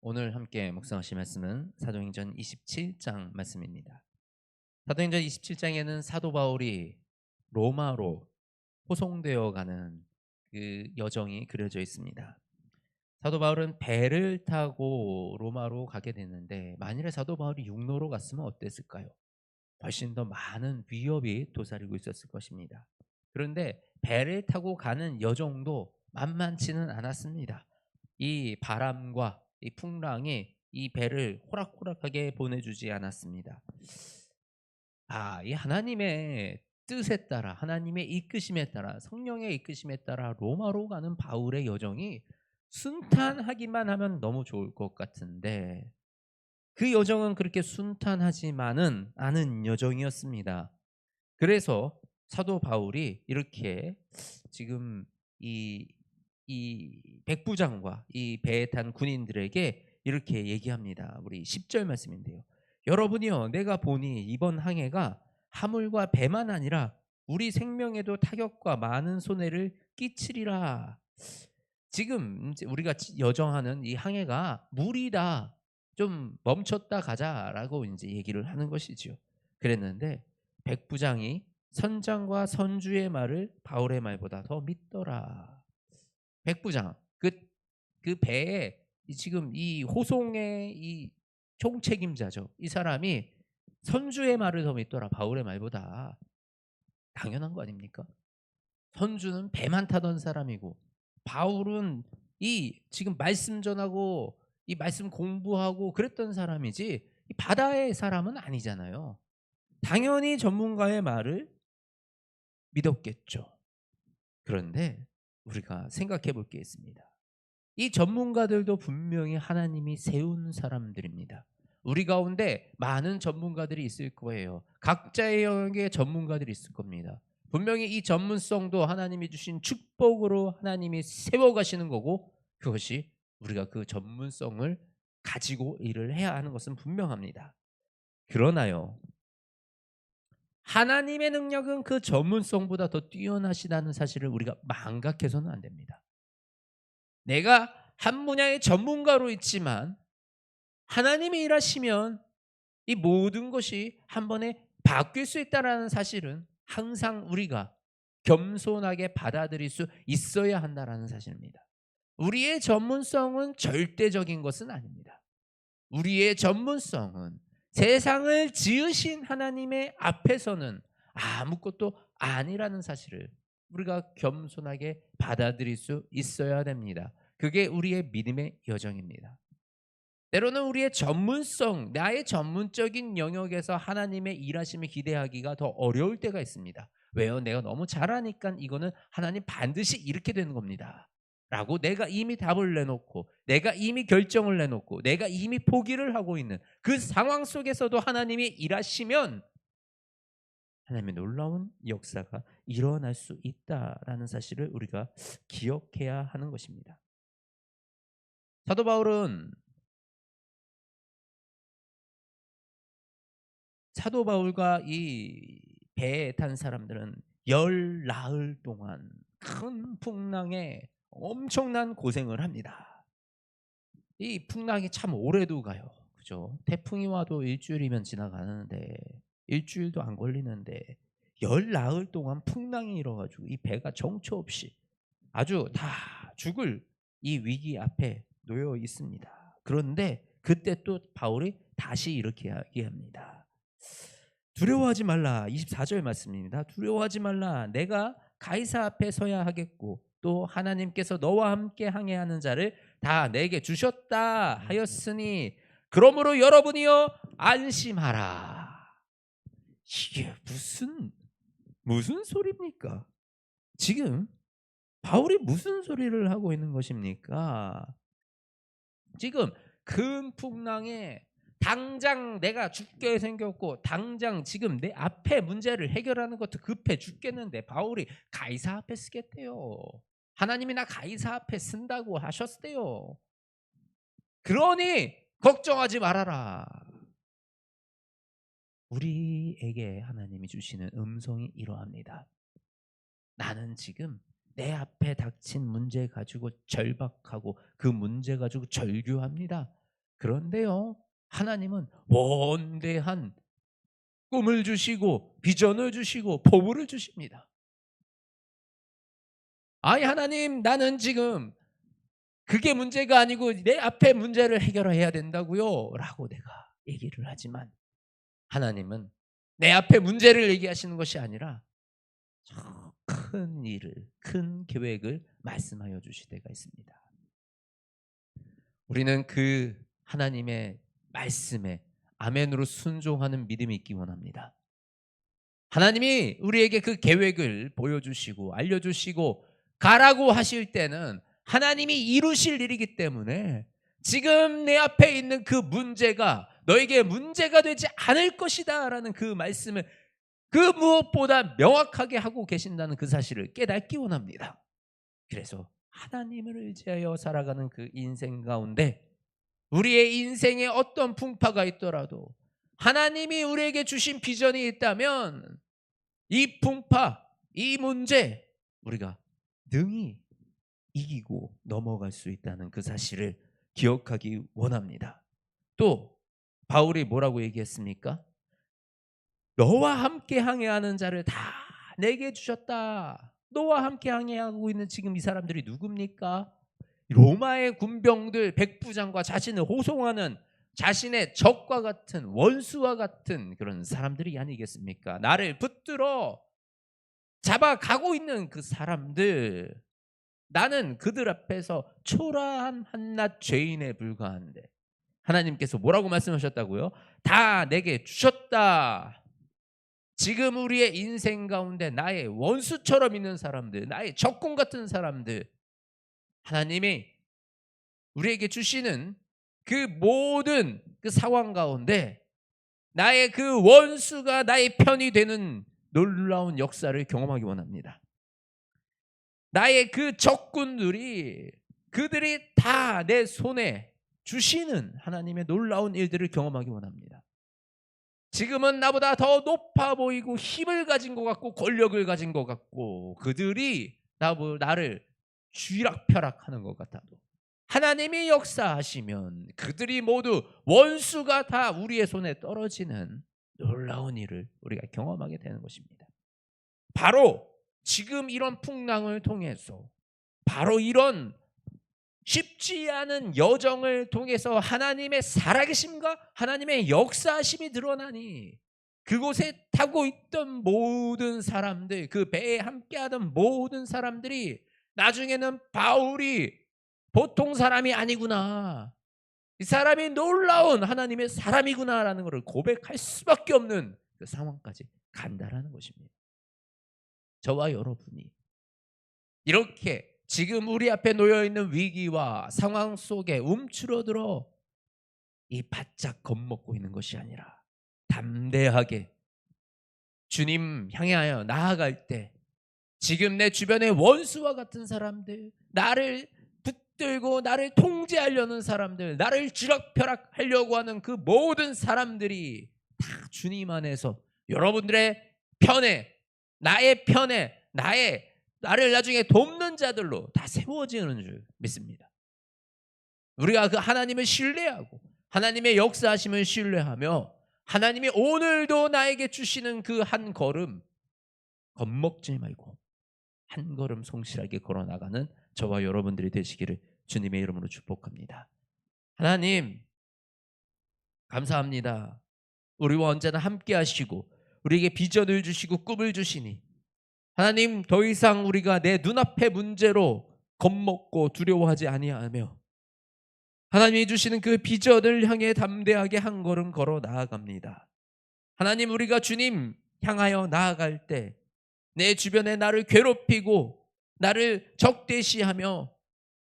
오늘 함께 묵상하실 말씀은 사도행전 27장 말씀입니다. 사도행전 27장에는 사도 바울이 로마로 호송되어 가는 그 여정이 그려져 있습니다. 사도 바울은 배를 타고 로마로 가게 됐는데, 만일에 사도 바울이 육로로 갔으면 어땠을까요? 훨씬 더 많은 위협이 도사리고 있었을 것입니다. 그런데 배를 타고 가는 여정도 만만치는 않았습니다. 이 바람과 이 풍랑이 이 배를 호락호락하게 보내주지 않았습니다. 이 하나님의 뜻에 따라, 하나님의 이끄심에 따라, 성령의 이끄심에 따라 로마로 가는 바울의 여정이 순탄하기만 하면 너무 좋을 것 같은데, 그 여정은 그렇게 순탄하지만은 않은 여정이었습니다. 그래서 사도 바울이 이렇게 지금 이, 이 백부장과 이 배에 탄 군인들에게 이렇게 얘기합니다. 우리 10절 말씀인데요. 여러분이요, 내가 보니 이번 항해가 하물과 배만 아니라 우리 생명에도 타격과 많은 손해를 끼치리라. 지금 이제 우리가 여정하는 이 항해가 무리다. 좀 멈췄다 가자라고 이제 얘기를 하는 것이지요. 그랬는데 백부장이 선장과 선주의 말을 바울의 말보다 더 믿더라. 백부장, 그 배에 지금 이 호송의 이 총책임자죠. 이 사람이 선주의 말을 더 믿더라. 바울의 말보다. 당연한 거 아닙니까? 선주는 배만 타던 사람이고, 바울은 이 지금 말씀 전하고 이 말씀 공부하고 그랬던 사람이지 이 바다의 사람은 아니잖아요. 당연히 전문가의 말을 믿었겠죠. 그런데 우리가 생각해 볼 게 있습니다. 이 전문가들도 분명히 하나님이 세운 사람들입니다. 우리 가운데 많은 전문가들이 있을 거예요. 각자의 영역에 전문가들이 있을 겁니다. 분명히 이 전문성도 하나님이 주신 축복으로 하나님이 세워가시는 거고, 그것이 우리가 그 전문성을 가지고 일을 해야 하는 것은 분명합니다. 그러나요, 하나님의 능력은 그 전문성보다 더 뛰어나시다는 사실을 우리가 망각해서는 안 됩니다. 내가 한 분야의 전문가로 있지만 하나님이 일하시면 이 모든 것이 한 번에 바뀔 수 있다는 사실은 항상 우리가 겸손하게 받아들일 수 있어야 한다는 사실입니다. 우리의 전문성은 절대적인 것은 아닙니다. 우리의 전문성은 세상을 지으신 하나님의 앞에서는 아무것도 아니라는 사실을 우리가 겸손하게 받아들일 수 있어야 됩니다. 그게 우리의 믿음의 여정입니다. 때로는 우리의 전문성, 나의 전문적인 영역에서 하나님의 일하심을 기대하기가 더 어려울 때가 있습니다. 왜요? 내가 너무 잘하니까 이거는 하나님 반드시 이렇게 되는 겁니다. 라고 내가 이미 답을 내놓고, 내가 이미 결정을 내놓고, 내가 이미 포기를 하고 있는 그 상황 속에서도 하나님이 일하시면 하나님의 놀라운 역사가 일어날 수 있다라는 사실을 우리가 기억해야 하는 것입니다. 사도 바울은 사도 바울과 이 배에 탄 사람들은 열 나흘 동안 큰 풍랑에 엄청난 고생을 합니다. 이 풍랑이 참 오래도 가요. 그죠? 태풍이 와도 일주일이면 지나가는데, 일주일도 안 걸리는데 열 나흘 동안 풍랑이 일어 가지고 이 배가 정처 없이 아주 다 죽을 이 위기 앞에 놓여 있습니다. 그런데 그때 또 바울이 다시 이렇게 이야기합니다. 두려워하지 말라. 24절 말씀입니다. 두려워하지 말라. 내가 가이사 앞에 서야 하겠고 또 하나님께서 너와 함께 항해하는 자를 다 내게 주셨다 하였으니 그러므로 여러분이여 안심하라. 이게 무슨 소리입니까? 지금 바울이 무슨 소리를 하고 있는 것입니까? 지금 큰 풍랑에 당장 내가 죽게 생겼고 당장 지금 내 앞에 문제를 해결하는 것도 급해 죽겠는데 바울이 가이사 앞에 쓰겠대요. 하나님이 나 가이사 앞에 쓴다고 하셨대요. 그러니 걱정하지 말아라. 우리에게 하나님이 주시는 음성이 이러합니다. 나는 지금 내 앞에 닥친 문제 가지고 절박하고 그 문제 가지고 절규합니다. 그런데요, 하나님은 원대한 꿈을 주시고 비전을 주시고 포부를 주십니다. 아니 하나님, 나는 지금 그게 문제가 아니고 내 앞에 문제를 해결해야 된다고요 라고 내가 얘기를 하지만, 하나님은 내 앞에 문제를 얘기하시는 것이 아니라 저 큰 일을, 큰 계획을 말씀하여 주실 때가 있습니다. 우리는 그 하나님의 말씀에 아멘으로 순종하는 믿음이 있기 원합니다. 하나님이 우리에게 그 계획을 보여주시고 알려주시고 가라고 하실 때는 하나님이 이루실 일이기 때문에 지금 내 앞에 있는 그 문제가 너에게 문제가 되지 않을 것이다 라는 그 말씀을 그 무엇보다 명확하게 하고 계신다는 그 사실을 깨닫기 원합니다. 그래서 하나님을 의지하여 살아가는 그 인생 가운데 우리의 인생에 어떤 풍파가 있더라도 하나님이 우리에게 주신 비전이 있다면 이 풍파, 이 문제 우리가 능히 이기고 넘어갈 수 있다는 그 사실을 기억하기 원합니다. 또 바울이 뭐라고 얘기했습니까? 너와 함께 항해하는 자를 다 내게 주셨다. 너와 함께 항해하고 있는 지금 이 사람들이 누굽니까? 로마의 군병들, 백부장과 자신을 호송하는 자신의 적과 같은, 원수와 같은 그런 사람들이 아니겠습니까? 나를 붙들어 잡아가고 있는 그 사람들, 나는 그들 앞에서 초라한 한낱 죄인에 불과한데 하나님께서 뭐라고 말씀하셨다고요? 다 내게 주셨다. 지금 우리의 인생 가운데 나의 원수처럼 있는 사람들, 나의 적군 같은 사람들, 하나님이 우리에게 주시는 그 모든 그 상황 가운데 나의 그 원수가 나의 편이 되는 놀라운 역사를 경험하기 원합니다. 나의 그 적군들이 그들이 다 내 손에 주시는 하나님의 놀라운 일들을 경험하기 원합니다. 지금은 나보다 더 높아 보이고 힘을 가진 것 같고 권력을 가진 것 같고 그들이 나를 쥐락펴락하는 것 같아도 하나님이 역사하시면 그들이 모두 원수가 다 우리의 손에 떨어지는 놀라운 일을 우리가 경험하게 되는 것입니다. 바로 지금 이런 풍랑을 통해서, 바로 이런 쉽지 않은 여정을 통해서 하나님의 살아계심과 하나님의 역사하심이 드러나니 그곳에 타고 있던 모든 사람들, 그 배에 함께하던 모든 사람들이 나중에는 바울이 보통 사람이 아니구나, 이 사람이 놀라운 하나님의 사람이구나라는 것을 고백할 수밖에 없는 그 상황까지 간다라는 것입니다. 저와 여러분이 이렇게 지금 우리 앞에 놓여있는 위기와 상황 속에 움츠러들어 이 바짝 겁먹고 있는 것이 아니라 담대하게 주님 향하여 나아갈 때 지금 내 주변의 원수와 같은 사람들, 나를 붙들고 나를 통제하려는 사람들, 나를 쥐락펴락하려고 하는 그 모든 사람들이 다 주님 안에서 여러분들의 편에, 나의 편에, 나를 나중에 돕는 자들로 다 세워지는 줄 믿습니다. 우리가 그 하나님을 신뢰하고 하나님의 역사하심을 신뢰하며 하나님이 오늘도 나에게 주시는 그 한 걸음 겁먹지 말고 한 걸음 성실하게 걸어나가는 저와 여러분들이 되시기를 주님의 이름으로 축복합니다. 하나님 감사합니다. 우리와 언제나 함께 하시고 우리에게 비전을 주시고 꿈을 주시니 하나님 더 이상 우리가 내 눈앞의 문제로 겁먹고 두려워하지 아니하며 하나님이 주시는 그 비전을 향해 담대하게 한 걸음 걸어 나아갑니다. 하나님 우리가 주님 향하여 나아갈 때 내 주변에 나를 괴롭히고 나를 적대시하며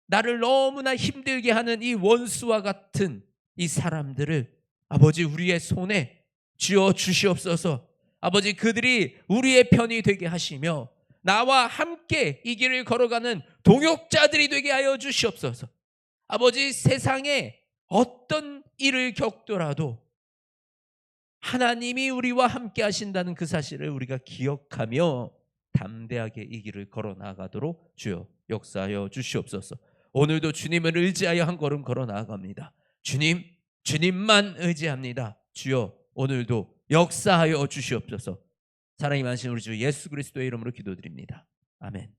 나를 너무나 힘들게 하는 이 원수와 같은 이 사람들을 아버지 우리의 손에 쥐어 주시옵소서. 아버지 그들이 우리의 편이 되게 하시며 나와 함께 이 길을 걸어가는 동역자들이 되게 하여 주시옵소서. 아버지 세상에 어떤 일을 겪더라도 하나님이 우리와 함께 하신다는 그 사실을 우리가 기억하며 담대하게 이 길을 걸어 나가도록 주여 역사하여 주시옵소서. 오늘도 주님을 의지하여 한 걸음 걸어 나아갑니다. 주님 주님만 의지합니다. 주여 오늘도 역사하여 주시옵소서. 사랑이 많으신 우리 주 예수 그리스도의 이름으로 기도드립니다. 아멘.